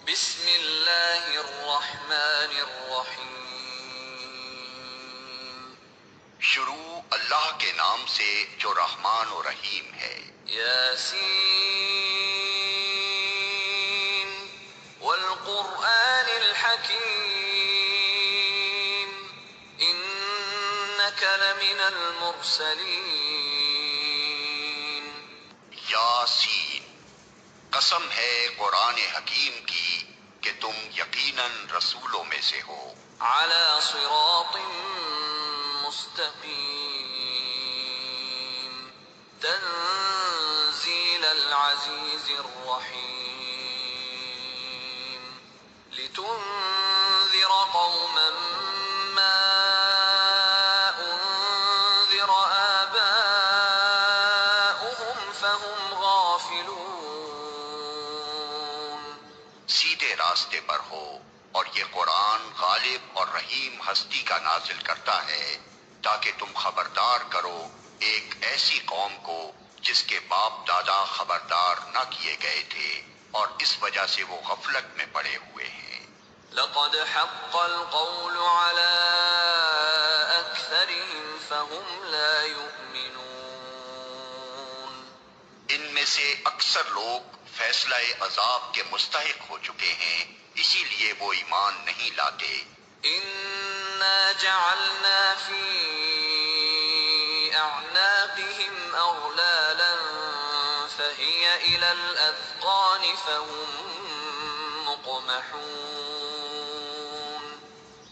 بسم اللہ الرحمن الرحیم. شروع اللہ کے نام سے جو رحمان و رحیم ہے. یاسین والقرآن الحکیم انک لمن المرسلین. یاسین، قسم ہے قرآن حکیم کی کہ تم یقیناً رسولوں میں سے ہو. علی صراط مستقیم تنزیل العزیز الرحیم. لتنذر قوما ما انذر آباؤهم فهم غافلون. سیدھے راستے پر ہو، اور یہ قرآن غالب اور رحیم ہستی کا نازل کرتا ہے تاکہ تم خبردار کرو ایک ایسی قوم کو جس کے باپ دادا خبردار نہ کیے گئے تھے اور اس وجہ سے وہ غفلت میں پڑے ہوئے ہیں. لقد حق القول على أكثرهم فهم لا يؤمنون. ان میں سے اکثر لوگ فیصلہ عذاب کے مستحق ہو چکے ہیں، اسی لیے وہ ایمان نہیں لاتے. إنا جعلنا في أعناقهم أغلالا فهي إلى الأذقان فهم مقمحون.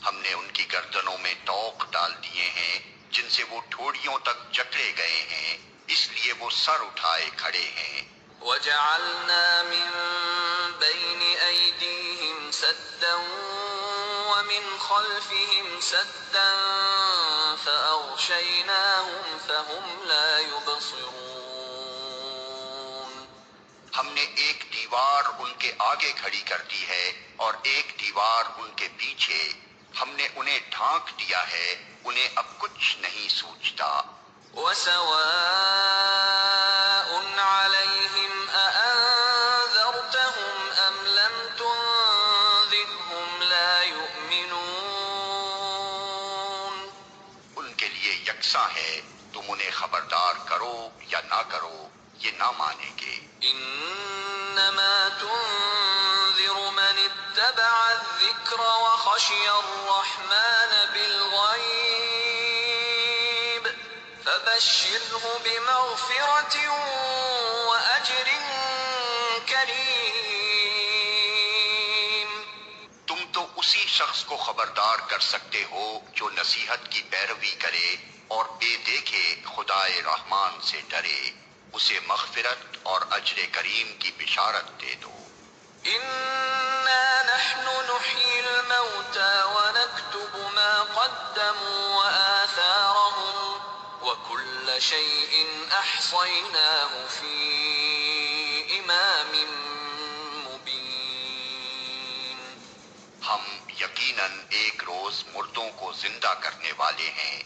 ہم نے ان کی گردنوں میں طوق ڈال دیے ہیں جن سے وہ ٹھوڑیوں تک جکڑے گئے ہیں، اس لیے وہ سر اٹھائے کھڑے ہیں. وجعلنا من بين أيديهم سدا ومن خلفهم سدا فأغشيناهم فهم لا يبصرون. ہم نے ایک دیوار ان کے آگے کھڑی کر دی ہے اور ایک دیوار ان کے پیچھے. ہم نے انہیں ڈھانک دیا ہے، انہیں اب کچھ نہیں سوچتا. وسواء عليهم أأنذرتهم أم لم تنذرهم لا يؤمنون. ان کے لیے یکساں ہے، تم انہیں خبردار کرو یا نہ کرو، یہ نہ مانیں گے. انما تنذر من اتبع الذکر وخشی الرحمن بالغیب فبشره بمغفرة وأجر کریم. تم تو اسی شخص کو خبردار کر سکتے ہو جو نصیحت کی پیروی کرے اور بے دیکھے خدائے رحمان سے ڈرے، اسے مغفرت اور اجر کریم کی بشارت دے دو. انا نحن نحيي الموتى ونكتب ما قدموا وآثارهم وكل شيء أحصيناه في إمام مبين. ہم یقیناً ایک روز مردوں کو زندہ کرنے والے ہیں،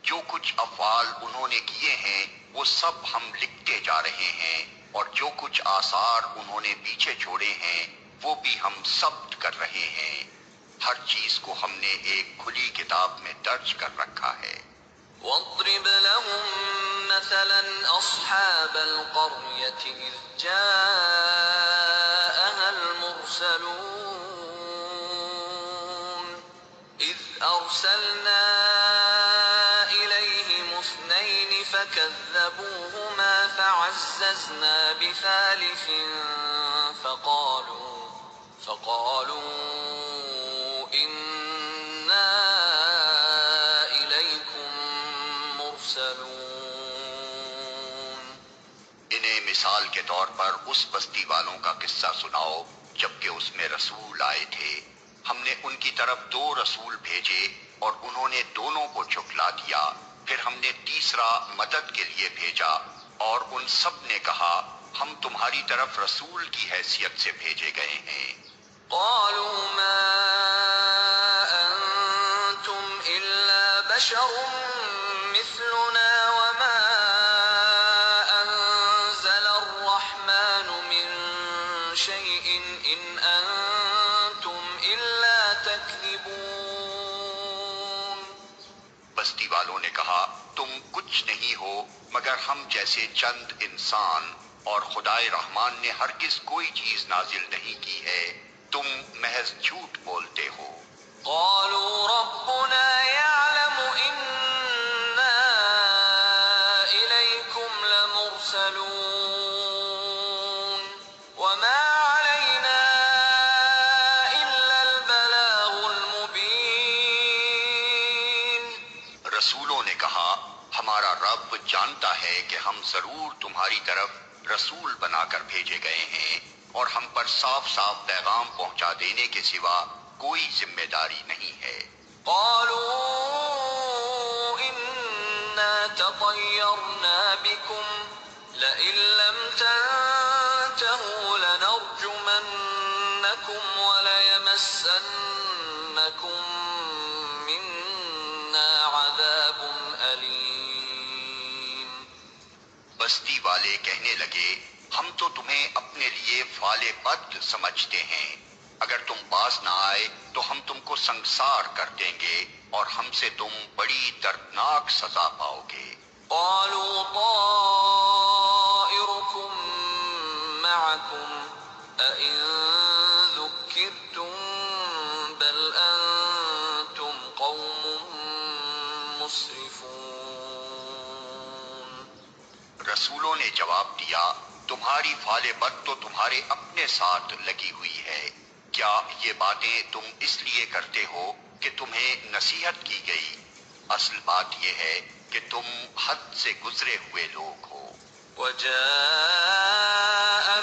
جو کچھ افعال انہوں نے کیے ہیں وہ سب ہم لکھتے جا رہے ہیں، اور جو کچھ آثار انہوں نے پیچھے چھوڑے ہیں وہ بھی ہم ثبت کر رہے ہیں. ہر چیز کو ہم نے ایک کھلی کتاب میں درج کر رکھا ہے. واضرب لهم مثلا أصحاب القرية إذ جاءها المرسلون إذ أرسلنا إليهم اثنين فكذبوهما فعززنا بثالث فقالوا إنا إليكم مرسلون. انہیں مثال کے طور پر اس بستی والوں کا قصہ سناؤ جبکہ اس میں رسول آئے تھے. ہم نے ان کی طرف 2 رسول بھیجے اور انہوں نے دونوں کو جھٹلا دیا. پھر ہم نے تیسرا مدد کے لیے بھیجا اور ان سب نے کہا ہم تمہاری طرف رسول کی حیثیت سے بھیجے گئے ہیں. قالوا ما أنتم إلا بشر مثلنا وما أنزل الرحمن من شيء إن أنتم کچھ نہیں ہو مگر ہم جیسے چند انسان، اور خدائے رحمان نے ہرگز کوئی چیز نازل نہیں کی ہے، تم محض جھوٹ بولتے ہو۔ قالوا ربنا يعلم إنا إليكم لمرسلون وما علينا إلا البلاغ المبين۔ رسولوں نے کہا ہمارا رب جانتا ہے کہ ہم ضرور تمہاری طرف رسول بنا کر بھیجے گئے ہیں، اور ہم پر صاف صاف پیغام پہنچا دینے کے سوا کوئی ذمہ داری نہیں ہے۔ قالوا إنا تطيرنا بكم لئن لم تنتهوا لنرجمنكم وليمسنكم منا عذاب أليم۔ بستی والے کہنے لگے ہم تو تمہیں اپنے لیے فعال بد سمجھتے ہیں، اگر تم باز نہ آئے تو ہم تم کو سنگسار کر دیں گے اور ہم سے تم بڑی دردناک سزا پاؤ گے۔ قالوا طائركم معكم أئن ذكرتم بل أنتم قوم مسرفون۔ رسولوں نے جواب دیا تمہاری فعال بد تو تمہارے اپنے ساتھ لگی ہوئی ہے، کیا یہ باتیں تم اس لیے کرتے ہو کہ تمہیں نصیحت کی گئی؟ اصل بات یہ ہے کہ تم حد سے گزرے ہوئے لوگ ہو۔ وجاء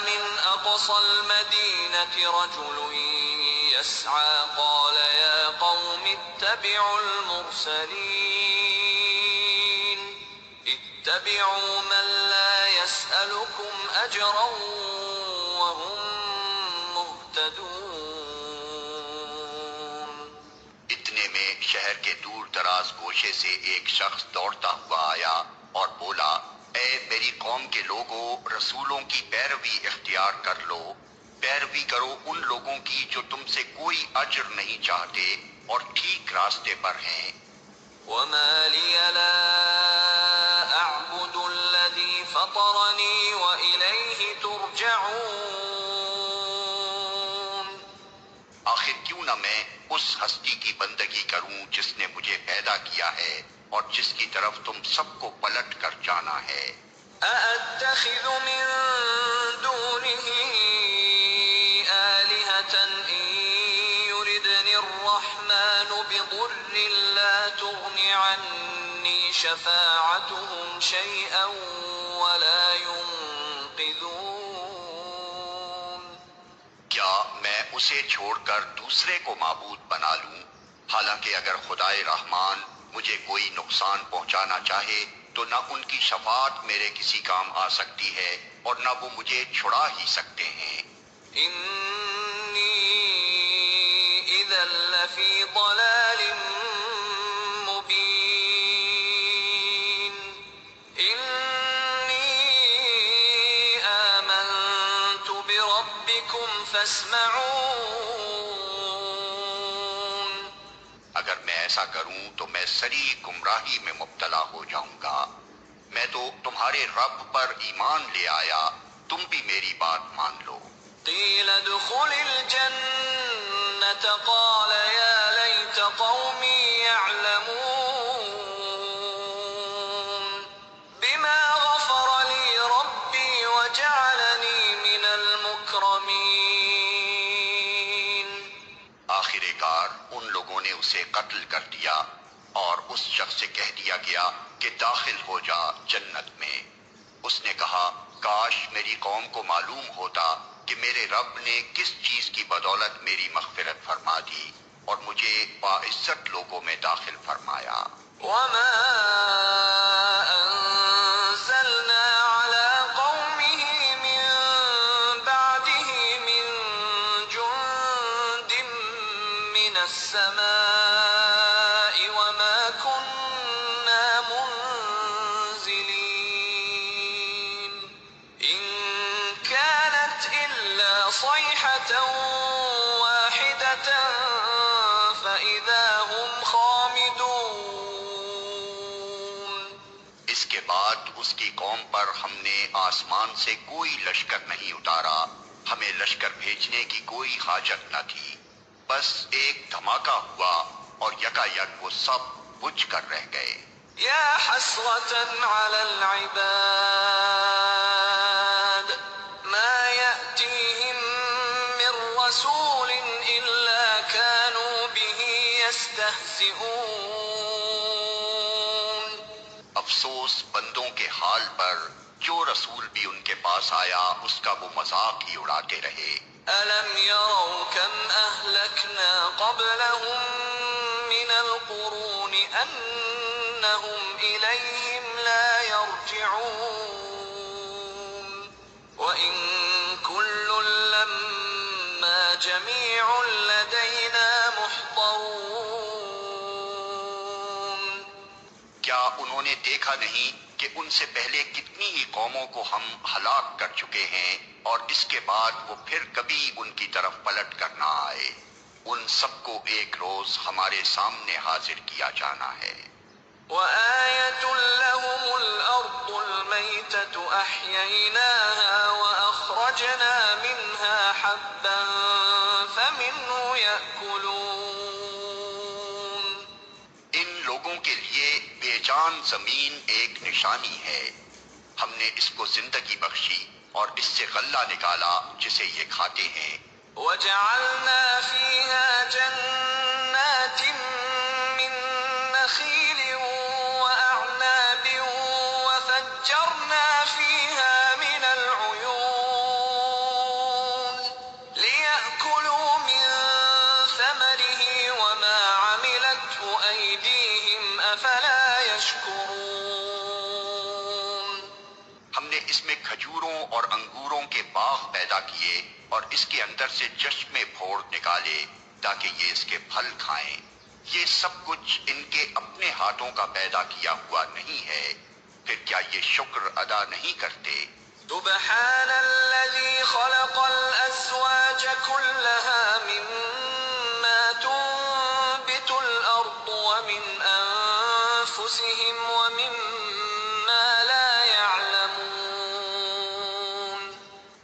من أقصى المدينة رجل يسعى قال يا قوم اتبعوا المرسلين اتبعوا من لا يسألكم أجرا وهم مهتدون۔ اتنے میں شہر کے دور دراز گوشے سے ایک شخص دوڑتا ہوا آیا اور بولا اے میری قوم کے لوگوں، رسولوں کی پیروی اختیار کر لو، پیروی کرو ان لوگوں کی جو تم سے کوئی اجر نہیں چاہتے اور ٹھیک راستے پر ہیں۔ وما لي لا أعبد الذي فطرني وإليه ترجعون۔ آخر کیوں نہ میں اس ہستی کی بندگی کروں جس نے مجھے پیدا کیا ہے اور جس کی طرف تم سب کو پلٹ کر جانا ہے۔ أأتخذ من دونه آلهة إن يردني الرحمن بضر لا تغن عني شفاعتهم شيئا ولا ينقذون۔ کیا میں اسے چھوڑ کر دوسرے کو معبود بنا لوں، حالانکہ اگر خدائے رحمان مجھے کوئی نقصان پہنچانا چاہے تو نہ ان کی شفاعت میرے کسی کام آ سکتی ہے اور نہ وہ مجھے چھڑا ہی سکتے ہیں۔ إني إذا لفي ضلال مبين۔ إني آمنت بربكم فاسمعون۔ اگر میں ایسا کروں تو میں سری گمراہی میں مبتلا ہو جاؤں گا۔ میں تو تمہارے رب پر ایمان لے آیا، تم بھی میری بات مان لو۔ قيل ادخل الجنة قال يا ليت قومي يعلمون بما غفر لي ربي وجعلني من المكرمين۔ آخر کار ان لوگوں نے اسے قتل کر دیا اور اس شخص سے کہہ دیا گیا کہ داخل ہو جا جنت میں۔ اس نے کہا کاش میری قوم کو معلوم ہوتا کہ میرے رب نے کس چیز کی بدولت میری مغفرت فرما دی اور مجھے باعزت لوگوں میں داخل فرمایا۔ وما أنزلنا على قومه من بعده من جند من السماء وما كنا منزلين إن كانت إلا صيحة واحدة فإذا هم خامدون۔ اس کے پر ہم نے آسمان سے کوئی لشکر نہیں اتارا، ہمیں لشکر بھیجنے کی کوئی حاجت نہ تھی، بس ایک دھماکہ ہوا اور یکا یک وہ سب بجھ کر رہ گئے۔ يا حسرة على العباد ما يأتيهم من رسول إلا كانوا به يستهزئون۔ افسوس بندوں کے حال پر، جو رسول بھی ان کے پاس آیا اس کا وہ مذاق ہی اڑاتے رہے۔ ألم يروا كم أهلكنا قبلهم من القرون أنهم إليهم لا يرجعون وإن كل لما جميع لدينا محضرون۔ کیا انہوں نے دیکھا نہیں کہ ان سے پہلے کتنی ہی قوموں کو ہم ہلاک کر چکے ہیں اور اس کے بعد وہ پھر کبھی ان کی طرف پلٹ کر نہ آئے؟ ان سب کو ایک روز ہمارے سامنے حاضر کیا جانا ہے۔ وآية لهم الأرض الميتة أحييناها وأخرجنا منها حبا فمنه يأكلون۔ ان لوگوں کے لیے بے جان زمین ایک نشانی ہے، ہم نے اس کو زندگی بخشی اور اس سے غلہ نکالا جسے یہ کھاتے ہیں۔ وجعلنا فيها جنات من نخيل وأعناب وفجرنا فيها من العيون ليأكلوا من ثمره وما عملته أيديهم أفلا يشكرون۔ ہم نے اس میں کھجوروں اور انگوروں کے باغ پیدا کیے اور اس کے اندر سے چشمے پھوڑ نکالے تاکہ یہ اس کے پھل کھائیں۔ یہ سب کچھ ان کے اپنے ہاتھوں کا پیدا کیا ہوا نہیں ہے، پھر کیا یہ شکر ادا نہیں کرتے؟ سبحان الذي خلق الأزواج كلها مما تنبت الأرض ومن أنفسهم ومما لا يعلمون۔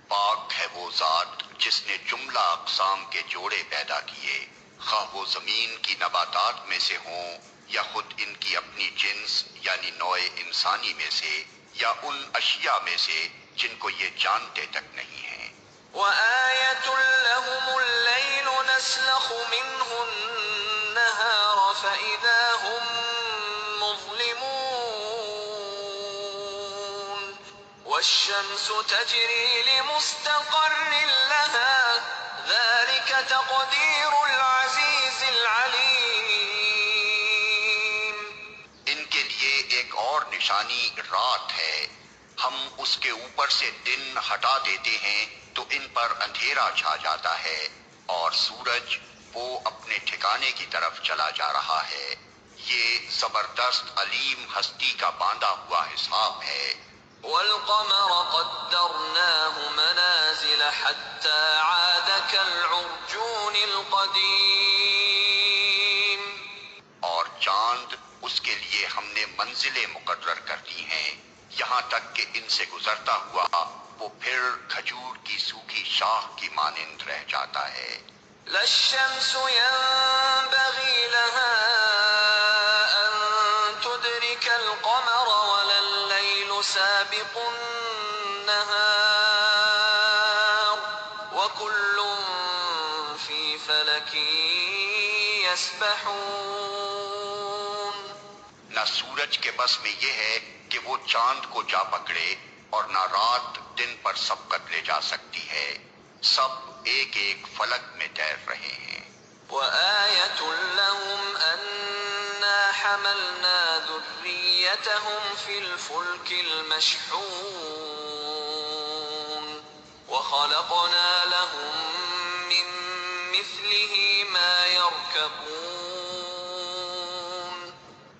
پاک ہے وہ ذات جس نے جملہ اقسام کے جوڑے پیدا کیے، خواہ وہ زمین کی نباتات میں سے ہوں یا خود ان کی اپنی جنس یعنی نوع انسانی میں سے یا ان اشیاء میں سے جن کو یہ جانتے تک نہیں ہیں۔ وآية لهم الليل نسلخ منه النهار فإذا هم مظلمون والشمس تجري لمستقر لها ذلك تقدير العزيز العليم۔ ان کے لیے ایک اور نشانی رات ہے، ہم اس کے اوپر سے دن ہٹا دیتے ہیں تو ان پر اندھیرا چھا جاتا ہے اور سورج وہ اپنے ٹھکانے کی طرف چلا جا رہا ہے۔ یہ زبردست علیم ہستی کا باندھا ہوا حساب ہے۔ والقمر قدرناه منازل حتى عاد كالعرجون القديم۔ اور چاند اس کے لیے ہم نے منزلیں مقرر کر دی ہیں، یہاں تک کہ ان سے گزرتا ہوا وہ پھر کھجور کی سوکھی شاخ کی مانند رہ جاتا ہے۔ لا الشمس ينبغي لها أن تدرك القمر ولا الليل سابق النهار وكل في فلك يسبحون۔ نہ سورج کے بس میں یہ ہے کہ وہ چاند کو جا پکڑے اور نہ رات دن پر سبقت لے جا سکتی ہے، سب ایک ایک فلک میں تیر رہے ہیں۔ وآية لهم أنا حملنا ذريتهم في الفلك المشحون وخلقنا لهم من مثله ما يركبون۔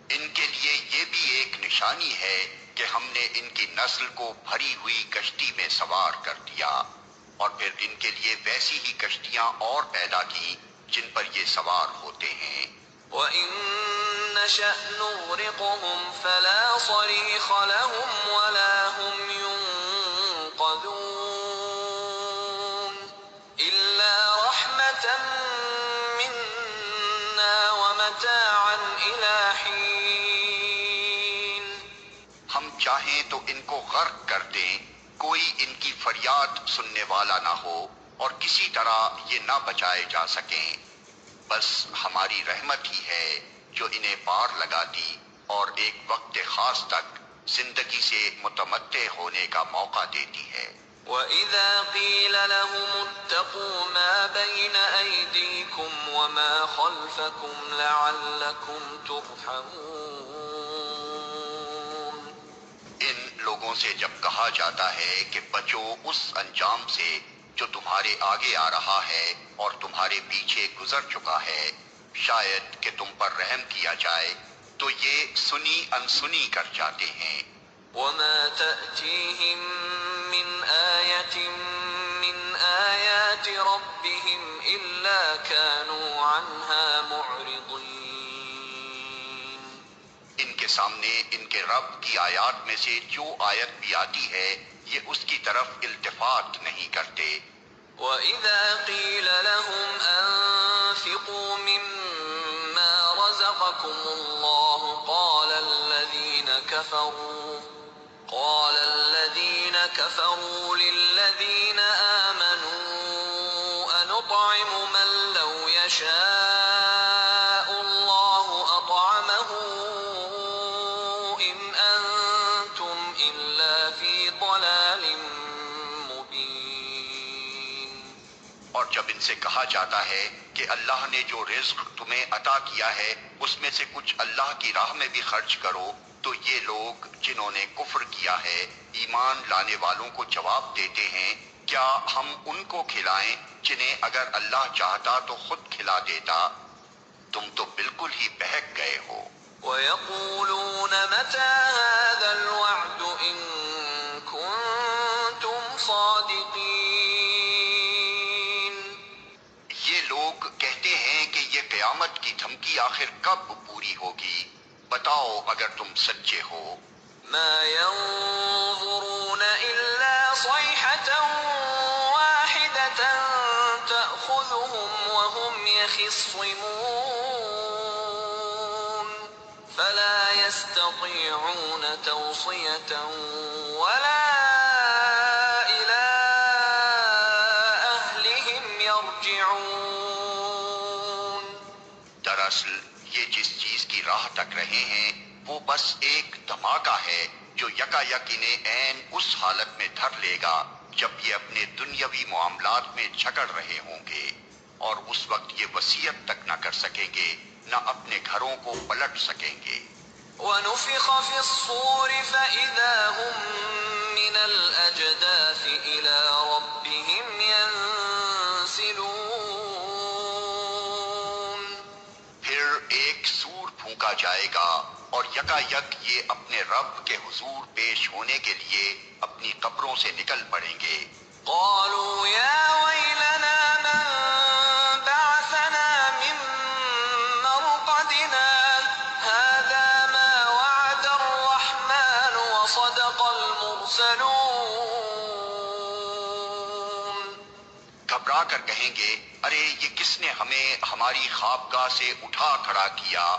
ان کے لیے یہ بھی ایک نشانی ہے کہ ہم نے ان کی نسل کو بھری ہوئی کشتی میں سوار کر دیا اور پھر ان کے لیے ویسی ہی کشتیاں اور پیدا کی جن پر یہ سوار ہوتے ہیں۔ وَإِن نَّشَأْ نُغْرِقْهُمْ فَلَا صَرِيخَ لَهُمْ وَلَا هُمْ تو ان کو غرق کر دیں، کوئی ان کی فریاد سننے والا نہ ہو اور کسی طرح یہ نہ بچائے جا سکیں۔ بس ہماری رحمت ہی ہے جو انہیں پار لگاتی اور ایک وقت خاص تک زندگی سے متمتع ہونے کا موقع دیتی ہے۔ وَإِذَا قِيلَ لَهُمُ اتَّقُوا مَا بَيْنَ أَيْدِيكُمْ وَمَا خَلْفَكُمْ لَعَلَّكُمْ تُرْحَمُونَ۔ ان لوگوں سے جب کہا جاتا ہے کہ بچو اس انجام سے جو تمہارے آگے آ رہا ہے اور تمہارے پیچھے گزر چکا ہے، شاید کہ تم پر رحم کیا جائے، تو یہ سنی انسنی کر جاتے ہیں۔ وَمَا تَأْتِيهِم مِّنْ آيَةٍ مِّنْ آيَاتِ رَبِّهِمْ إِلَّا كَانُوا عَنْهَا مُعْرِضِينَ۔ ان کے سامنے ان کے رب کی آیات میں سے جو آیت بھی آتی ہے یہ اس کی طرف التفات نہیں کرتے۔ وَإِذَا قِيلَ لَهُمْ أَنفِقُوا مِمَّا رَزَقَكُمُ اللَّهُ قَالَ الَّذِينَ كَفَرُوا لِلَّذِينَ آمَنُوا أَنُطْعِمُ مَن لَّوْ يَشَاءُ اللَّهُ أَطْعَمَهُ إِنْ أَنتُمْ إِلَّا فِي ضَلَالٍ مُّبِينٍ۔ اور جب ان سے کہا جاتا ہے کہ اللہ نے جو رزق تمہیں عطا کیا ہے اس میں سے کچھ اللہ کی راہ میں بھی خرچ کرو، تو یہ لوگ جنہوں نے کفر کیا ہے ایمان لانے والوں کو جواب دیتے ہیں، کیا ہم ان کو کھلائیں جنہیں اگر اللہ چاہتا تو خود کھلا دیتا؟ تم تو بالکل ہی بہک گئے ہو۔ وَيَقُولُونَ مَتَى هَذَا الْوَعْدُ إِن كُنتُمْ صَادِقِينَ۔ یہ لوگ کہتے ہیں کہ یہ قیامت کی دھمکی آخر کب پوری ہوگی؟ بتاؤ اگر تم سچے ہو۔ مَا يَنظُرُونَ إِلَّا صَيْحَةً وَاحِدَةً تَأْخُذُهُمْ وَهُمْ يَخِصِّمُونَ فَلَا يَسْتَطِيعُونَ تَوْصِيَةً وَلَا إِلَىٰ أَهْلِهِمْ يَرْجِعُونَ۔ دراصل یہ جس چیز کی راہ تک رہے ہیں وہ بس ایک دھماکہ ہے جو یکا یک انہیں عین اس حالت میں دھر لے گا جب یہ اپنے دنیاوی معاملات میں جھگڑ رہے ہوں گے، اور اس وقت یہ وصیت تک نہ کر سکیں گے، نہ اپنے گھروں کو پلٹ سکیں گے۔ وَنُفِخَ فِي الصُّورِ فَإِذَا هُم مِّنَ الْأَجْدَاثِ إِلَىٰ رَبِّهِمْ يَنسِلُونَ۔ پھر ایک سور پھونکا جائے گا اور یکا یک یہ اپنے رب کے حضور پیش ہونے کے لیے اپنی قبروں سے نکل پڑیں گے۔ قَالُوا يَا وَيْلَنَا مَن بَعَثَنَا مِن مَّرْقَدِنَا هَٰذَا مَا وَعَدَ الرَّحْمَٰنُ وَصَدَقَ الْمُرْسَلُونَ۔ گھبرا کر کہیں گے، ارے یہ کس نے ہمیں ہماری خوابگاہ سے اٹھا کھڑا کیا؟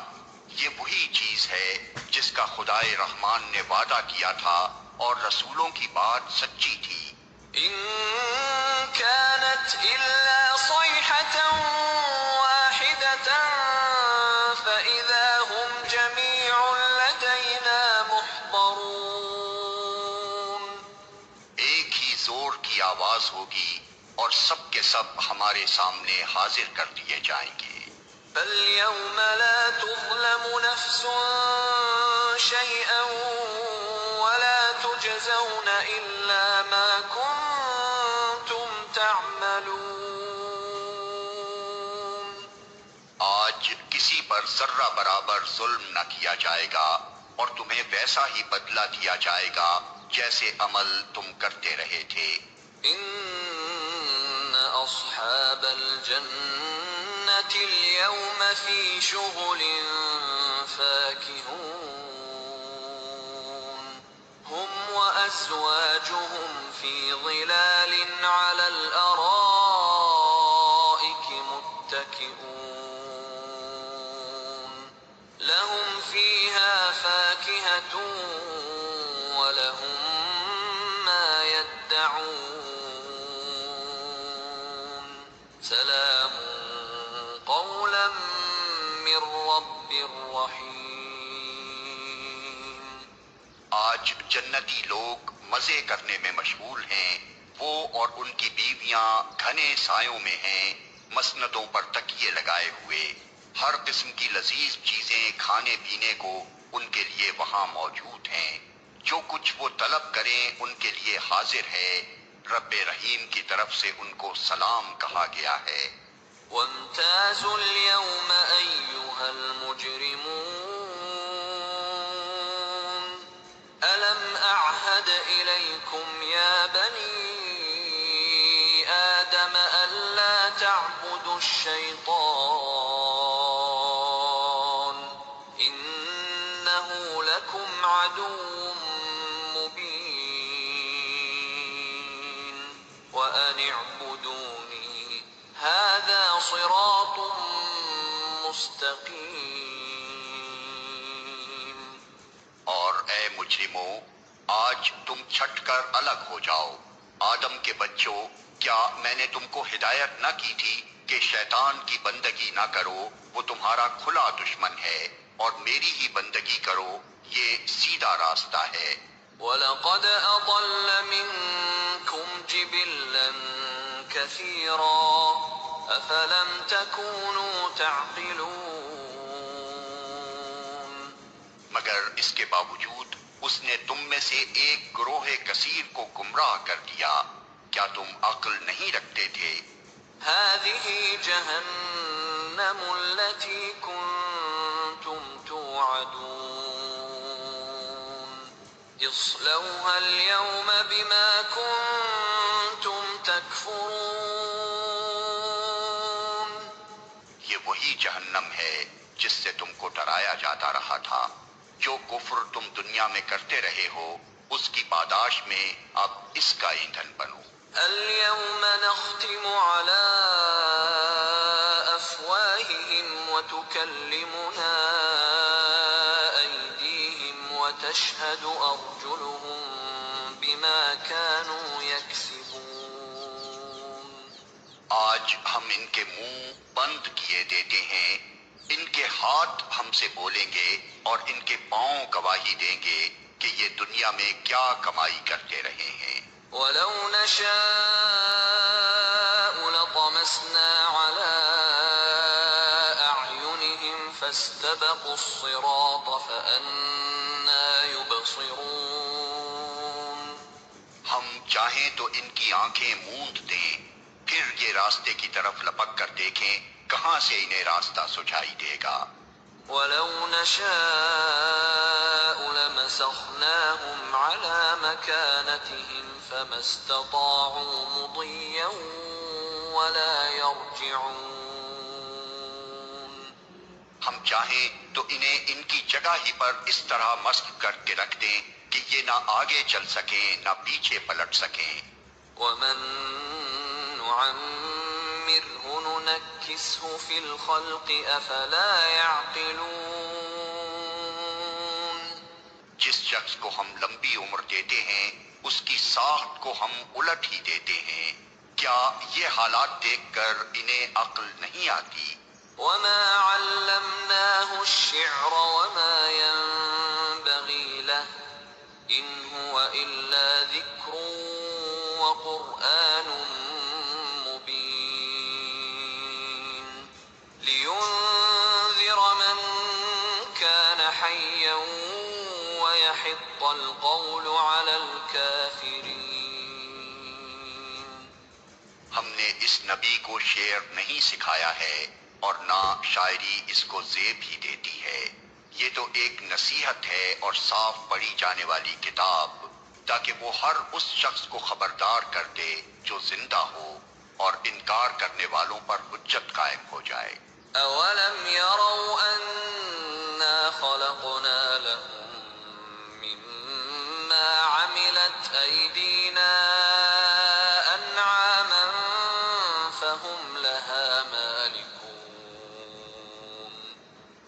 یہ وہی چیز ہے جس کا خدائے رحمان نے وعدہ کیا تھا اور رسولوں کی بات سچی تھی۔ إِن كَانَتْ إِلَّا صَيْحَةً وَاحِدَةً فَإِذَا هُمْ جَمِيعٌ لَّدَيْنَا مُحْضَرُونَ۔ ایک ہی زور کی آواز ہوگی اور سب کے سب ہمارے سامنے حاضر کر دیے جائیں گے۔ فَالْيَوْمَ لَا تُظْلَمُ نَفْسٌ شَيْئًا وَلَا تُجْزَوْنَ إِلَّا مَا كُنتُمْ تَعْمَلُونَ۔ آج کسی پر ذرہ برابر ظلم نہ کیا جائے گا اور تمہیں ویسا ہی بدلہ دیا جائے گا جیسے عمل تم کرتے رہے تھے۔ إِنَّ أَصْحَابَ الْجَنَّةِ الْيَوْمَ فِي شُغُلٍ فَاكِهُونَ هُمْ وَأَزْوَاجُهُمْ فِي ظِلَالٍ عَلَى الْأَرَائِكِ مُتَّكِئُونَ لَهُمْ فِيهَا فَاكِهَةٌ وَلَهُم يسمعون سلام قولا من رب رحيم. آج جنتی لوگ مزے کرنے میں مشغول ہیں، وہ اور ان کی بیویاں گھنے سایوں میں ہیں، مسندوں پر تکیے لگائے ہوئے. ہر قسم کی لذیذ چیزیں کھانے پینے کو ان کے لیے وہاں موجود ہیں. جو کچھ وہ طلب کریں ان کے لیے حاضر ہے. رب رحیم کی طرف سے ان کو سلام کہا گیا ہے. وامتازوا اليوم أيها المجرمون ألم أعهد إليكم يا بني آدم ألا تعبدوا الشيطان إنه لكم عدو مبين وأن اعبدوني هذا صراط مستقيم. اور اے مجرمو، آج تم چھٹ کر الگ ہو جاؤ. آدم کے بچوں، کیا میں نے تم کو ہدایت نہ کی تھی کہ شیطان کی بندگی نہ کرو؟ وہ تمہارا کھلا دشمن ہے، اور میری ہی بندگی کرو، یہ سیدھا راستہ ہے. وَلَقَدْ أَضَلَّ مِنكُمْ جِبِلًّا كَثِيرًا أَفَلَمْ تَكُونُوا تَعْقِلُونَ. مگر اس کے باوجود اس نے تم میں سے ایک گروہ کثیر کو گمراہ کر دیا. کیا تم عقل نہیں رکھتے تھے؟ هَذِهِ جَهَنَّمُ الَّتِي كُنتُمْ تُوعَدُونَ اصْلَوْهَا الْيَوْمَ بِمَا كُنتُمْ تَكْفُرُونَ. یہ وہی جہنم ہے جس سے تم کو ڈرایا جاتا رہا تھا. جو کفر تم دنیا میں کرتے رہے ہو، اس کی پاداش میں اب اس کا ایندھن بنو. اليوم نختم على أفواههم وتكلمنا أيديهم وتشهد أرجلهم بما كانوا يكسبون. آج ہم ان کے منہ بند کیے دیتے ہیں، ان کے ہاتھ ہم سے بولیں گے اور ان کے پاؤں گواہی دیں گے کہ یہ دنیا میں کیا کمائی کرتے رہے ہیں. ولو نشاء لطمسنا على أعينهم فاستبقوا الصراط فأنى يبصرون. ہم چاہیں تو ان کی آنکھیں موند دیں، پھر یہ راستے کی طرف لپک کر دیکھیں کہاں سے انہیں راستہ سجائی دے گا. ولو نشاء لمسخناهم على مكانتهم فما استطاعوا مضيا ولا يرجعون. ہم چاہیں تو انہیں ان کی جگہ ہی پر اس طرح مسخ کر کے رکھ دیں کہ یہ نہ آگے چل سکیں نہ پیچھے پلٹ سکیں. ومن نعمره ننكسه في الخلق أفلا يعقلون. جس شخص کو ہم لمبی عمر دیتے ہیں اس کی ساخت کو ہم الٹ ہی دیتے ہیں. کیا یہ حالات دیکھ کر انہیں عقل نہیں آتی؟ وما علمناه الشعر وما ينبغي له إن هو إلا ذكر وقرآن مبين لينذر من كان حيا ويحق القول على الكافرين. ہم نے اس نبی کو شعر نہیں سکھایا ہے اور نہ شاعری اس کو زیب ہی دیتی ہے. یہ تو ایک نصیحت ہے اور صاف پڑھی جانے والی کتاب، تاکہ وہ ہر اس شخص کو خبردار کر دے جو زندہ ہو، اور انکار کرنے والوں پر حجت قائم ہو جائے. أولم يروا أنا خلقنا لهم مما عملت أيدينا أنعاما فهم لها مالكون.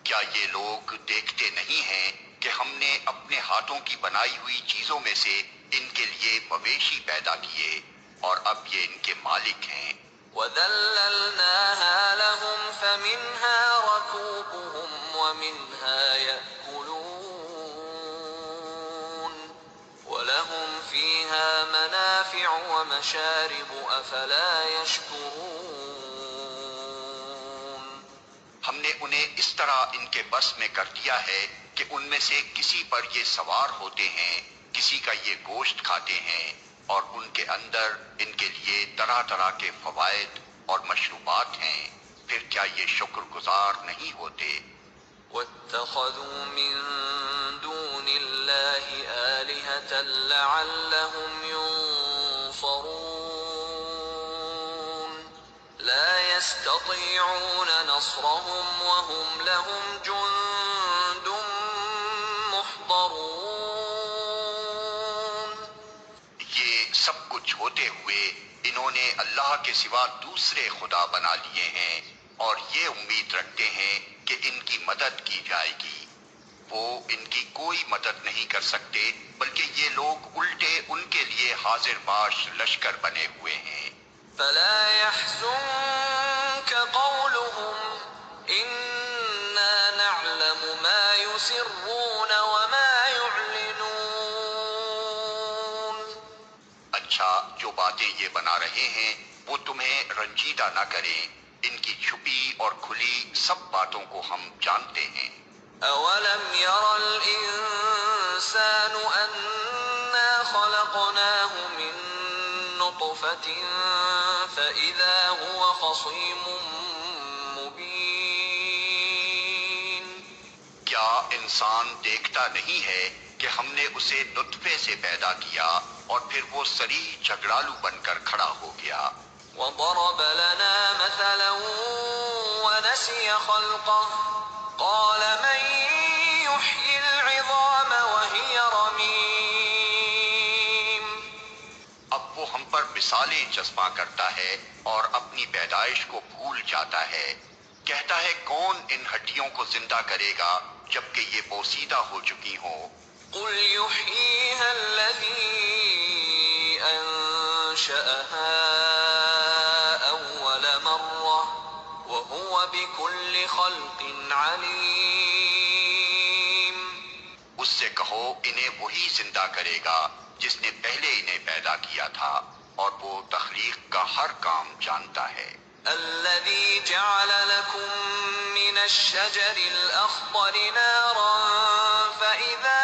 کیا یہ لوگ دیکھتے نہیں ہیں کہ ہم نے اپنے ہاتھوں کی بنائی ہوئی چیزوں میں سے ان کے لیے مویشی پیدا کیے اور اب یہ ان کے مالک ہیں۔ وَذَلَّلْنَاهَا لَهُمْ فَمِنْهَا رَكُوبُهُمْ وَمِنْهَا يَأْكُلُونَ وَلَهُمْ فِيهَا مَنَافِعُ وَمَشَارِبُ أَفَلَا يَشْكُرُونَ۔ ہم نے انہیں اس طرح ان کے بس میں کر دیا ہے کہ ان میں سے کسی پر یہ سوار ہوتے ہیں، کسی کا یہ گوشت کھاتے ہیں، اور ان کے اندر ان کے لیے طرح طرح کے فوائد اور مشروبات ہیں، پھر کیا یہ شکر گزار نہیں ہوتے؟ وَاتَّخَذُوا مِن دُونِ اللَّهِ آلِهَةً لَعَلَّهُمْ يُنصَرُونَ لَا يَسْتَطِيعُونَ نَصْرَهُمْ وَهُمْ لَهُمْ جُندٌ مُحْضَرُونَ۔ یہ سب کچھ ہوتے ہوئے انہوں نے اللہ کے سوا دوسرے خدا بنا لیے ہیں اور یہ امید رکھتے ہیں کہ ان کی مدد کی جائے گی۔ وہ ان کی کوئی مدد نہیں کر سکتے، بلکہ یہ لوگ الٹے ان کے لیے حاضر باش لشکر بنے ہوئے ہیں۔ فَلَا يَحْزُنكَ قَوْلُهُمْ إِنَّا نَعْلَمُ مَا يُسِرُّونَ وَمَا يُعْلِنُونَ۔ اچھا، جو باتیں یہ بنا رہے ہیں وہ تمہیں رنجیدہ نہ کریں، ان کی چھپی اور کھلی سب باتوں کو ہم جانتے ہیں۔ أَوَلَمْ يَرَ الْإِنسَانُ أَنَّا خَلَقْنَاهُ مِن نُّطْفَةٍ فَإِذَا هُوَ خَصِيمٌ مُّبِينٌ۔ کیا انسان دیکھتا نہیں ہے کہ ہم نے اسے نطفے سے پیدا کیا اور پھر وہ صریح جھگڑالو بن کر کھڑا ہو گیا۔ وَضَرَبَ لَنَا مَثَلًا وَنَسِيَ خَلْقَهُ قَالَ مَن يُحْيِي الْعِظَامَ وَهِيَ رَمِيمٌ۔ اب وہ ہم پر مثالیں چسپاں کرتا ہے اور اپنی پیدائش کو بھول جاتا ہے، کہتا ہے کون ان ہڈیوں کو زندہ کرے گا جبکہ یہ بوسیدہ ہو چکی ہوں؟ قُلْ يُحْيِيهَا الَّذِي أَنشَأَهَا أَوَّلَ مَرَّةٍ وَهُوَ بِكُلِّ خَلْقٍ عَلِيمٌ۔ اس سے کہو انہیں وہی زندہ کرے گا جس نے پہلے انہیں پیدا کیا تھا، اور وہ تخلیق کا ہر کام جانتا ہے۔ الَّذِي جَعَلَ لَكُم مِّنَ الشَّجَرِ الْأَخْضَرِ نَارًا فَإِذَا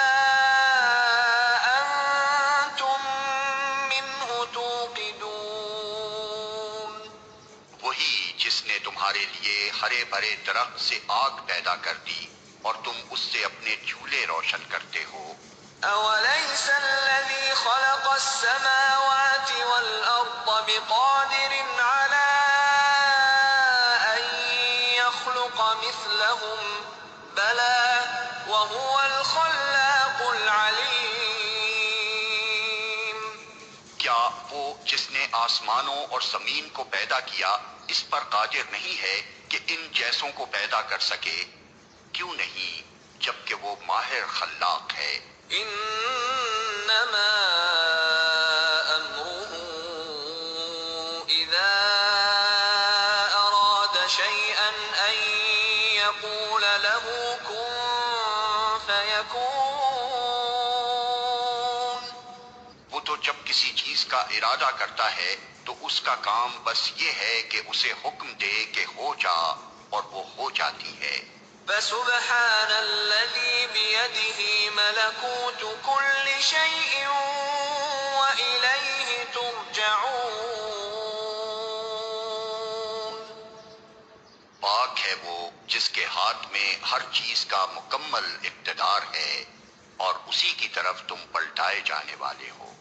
أَنتُم مِّنْهُ تُوقِدُونَ۔ وہی جس نے تمہارے لیے ہرے بھرے درخت سے آگ پیدا کر دی اور تم اس سے اپنے چولہے روشن کرتے ہو۔ أَوَلَيْسَ الَّذِي خَلَقَ السَّمَاوَاتِ وَالْأَرْضَ بِقَادِرٍ عَلَىٰ أَن يَخْلُقَ مِثْلَهُم ۚ بَلَىٰ وَهُوَ الْخَلَّاقُ الْعَلِيمُ۔ کیا وہ جس نے آسمانوں اور زمین کو پیدا کیا اس پر قادر نہیں ہے کہ ان جیسوں کو پیدا کر سکے؟ کیوں نہیں، جبکہ وہ ماہر خلاق ہے۔ إِنَّمَا أَمْرُهُ إِذَا أَرَادَ شَيْئًا أَن يَقُولَ لَهُ كُن فَيَكُونُ۔ وہ تو جب کسی چیز کا ارادہ کرتا ہے تو اس کا کام بس یہ ہے کہ اسے حکم دے کہ ہو جا، اور وہ ہو جاتی ہے۔ فَسُبْحَانَ الَّذِي بِيَدِهِ مَلَكُوتُ كُلِّ شَيْءٍ وَإِلَيْهِ تُرْجَعُونَ۔ پاک ہے وہ جس کے ہاتھ میں ہر چیز کا مکمل اقتدار ہے، اور اسی کی طرف تم پلٹائے جانے والے ہو۔